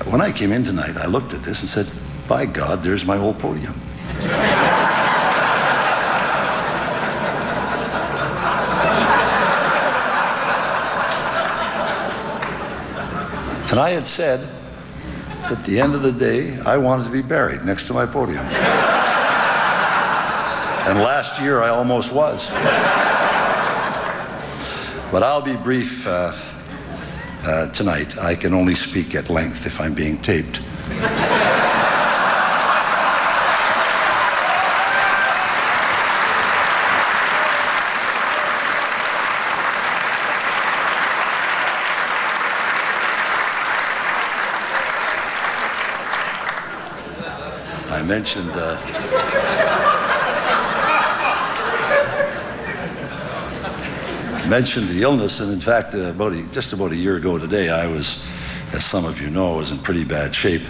when I came in tonight, I looked at this and said, by God, there's my old podium. And I had said, at the end of the day, I wanted to be buried next to my podium. And last year, I almost was. But I'll be brief tonight. I can only speak at length if I'm being taped. I mentioned the illness, and in fact, just about a year ago today, I was, as some of you know, was in pretty bad shape.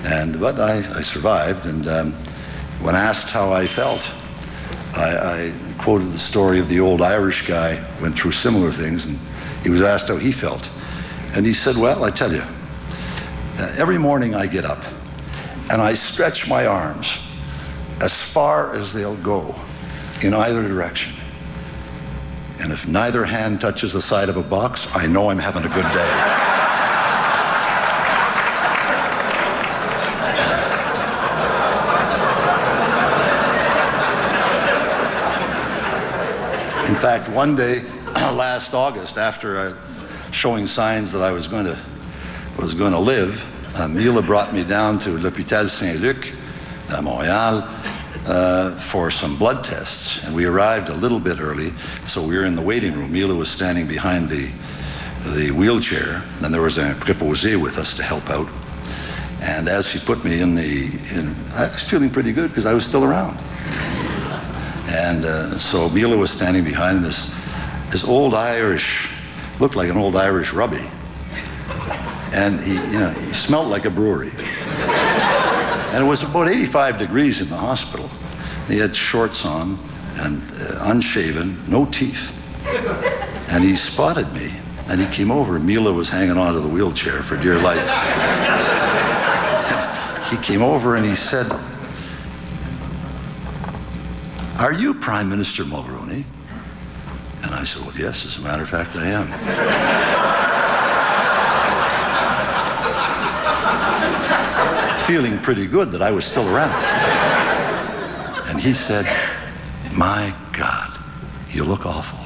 But I survived, and when asked how I felt, I quoted the story of the old Irish guy who went through similar things, and he was asked how he felt. And he said, well, I tell you, every morning I get up, and I stretch my arms as far as they'll go in either direction. And if neither hand touches the side of a box, I know I'm having a good day. In fact, one day last August, after showing signs that I was going to live, Mila brought me down to l'Hôpital Saint-Luc at Montreal for some blood tests, and we arrived a little bit early, so we were in the waiting room. Mila was standing behind the wheelchair, and there was a préposé with us to help out. And as she put me in, I was feeling pretty good because I was still around. And so Mila was standing behind this old Irish, looked like an old Irish rubbie. And he smelled like a brewery. And it was about 85 degrees in the hospital. He had shorts on and unshaven, no teeth. And he spotted me, and he came over. Mila was hanging onto the wheelchair for dear life. He came over and he said, "Are you Prime Minister Mulroney?" And I said, "Well, yes, as a matter of fact, I am." Feeling pretty good that I was still around. And he said, "My God, you look awful."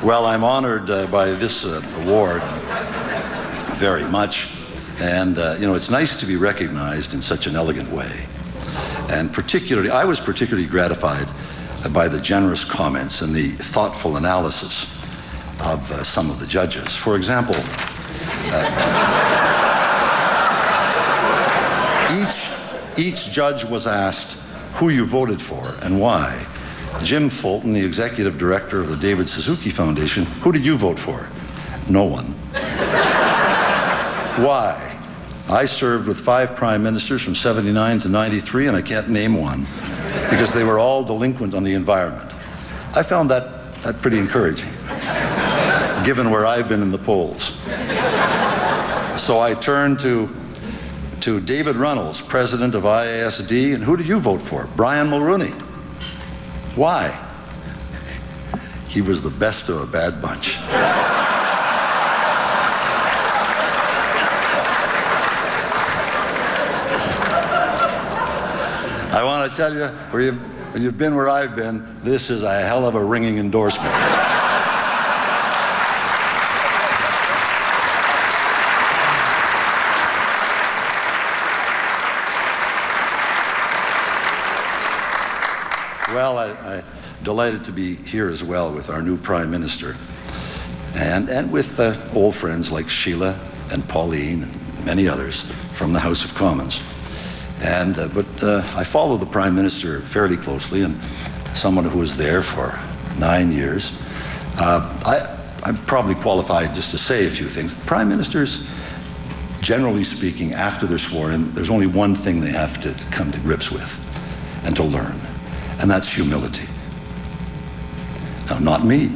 Well, I'm honored by this award very much. And, it's nice to be recognized in such an elegant way. And particularly, I was particularly gratified by the generous comments and the thoughtful analysis of some of the judges. For example, each judge was asked who you voted for and why. Jim Fulton, the executive director of the David Suzuki Foundation, who did you vote for? No one. Why? I served with 5 prime ministers from 79 to 93, and I can't name one because they were all delinquent on the environment. I found that pretty encouraging, given where I've been in the polls. So I turned to David Runnels, president of IASD, and who did you vote for? Brian Mulroney. Why? He was the best of a bad bunch. I want to tell you, when you've been where I've been, this is a hell of a ringing endorsement. Well, I'm delighted to be here as well with our new Prime Minister and with old friends like Sheila and Pauline and many others from the House of Commons. But I follow the Prime Minister fairly closely, and someone who was there for 9 years. I'm probably qualified just to say a few things. Prime Ministers, generally speaking, after they're sworn in, there's only one thing they have to come to grips with, and to learn. And that's humility. Now, not me.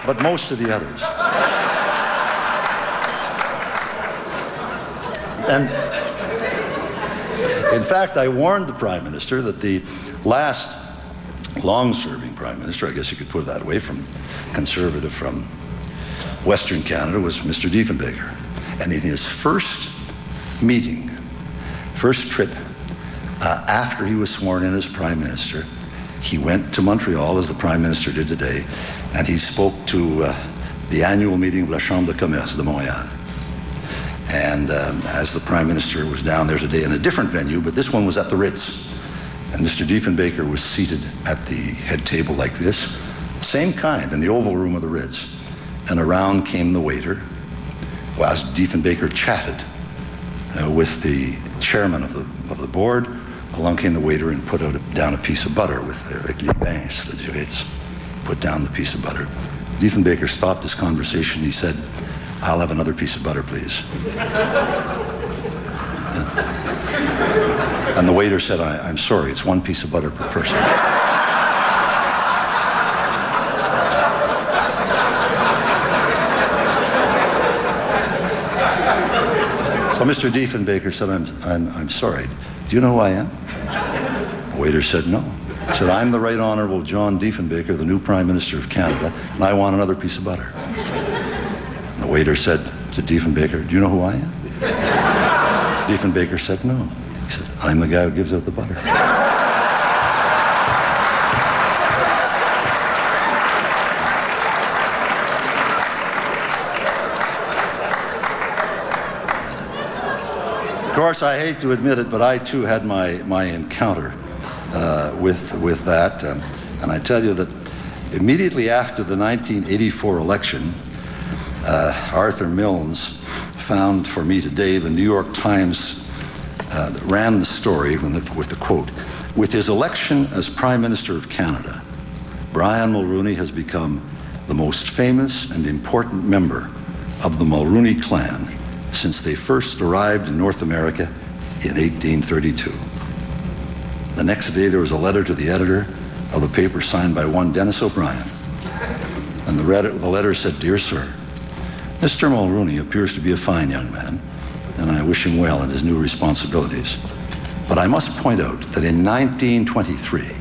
But most of the others. And in fact, I warned the Prime Minister that the last long-serving Prime Minister, I guess you could put it that way, from Conservative from Western Canada, was Mr. Diefenbaker. And in his first meeting, first trip, after he was sworn in as Prime Minister, he went to Montreal, as the Prime Minister did today, and he spoke to the annual meeting of La Chambre de Commerce de Montréal. And as the Prime Minister was down there today in a different venue, but this one was at the Ritz, and Mr. Diefenbaker was seated at the head table like this, same kind, in the Oval Room of the Ritz. And around came the waiter, as Diefenbaker chatted with the chairman of the board. Along came the waiter and put down a piece of butter with les pinces, the Ritz. Put down the piece of butter. Diefenbaker stopped his conversation. He said, "I'll have another piece of butter, please." And the waiter said, I'm sorry, it's one piece of butter per person. So Mr. Diefenbaker said, I'm sorry, do you know who I am? The waiter said, no. He said, I'm the Right Honourable John Diefenbaker, the new Prime Minister of Canada, and I want another piece of butter. And the waiter said to Diefenbaker, do you know who I am? Diefenbaker said, no. He said, I'm the guy who gives out the butter. Of course, I hate to admit it, but I too had my encounter with that. And I tell you that immediately after the 1984 election, Arthur Milnes found for me today, the New York Times ran the story with the quote, "With his election as Prime Minister of Canada, Brian Mulroney has become the most famous and important member of the Mulroney clan since they first arrived in North America in 1832. The next day there was a letter to the editor of the paper signed by one Dennis O'Brien. And the letter said, Dear Sir, Mr. Mulroney appears to be a fine young man, and I wish him well in his new responsibilities. But I must point out that in 1923,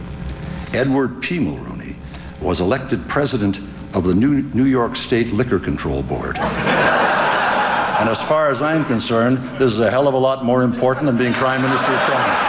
Edward P. Mulroney was elected president of the New York State Liquor Control Board. And as far as I'm concerned, this is a hell of a lot more important than being Prime Minister of Canada."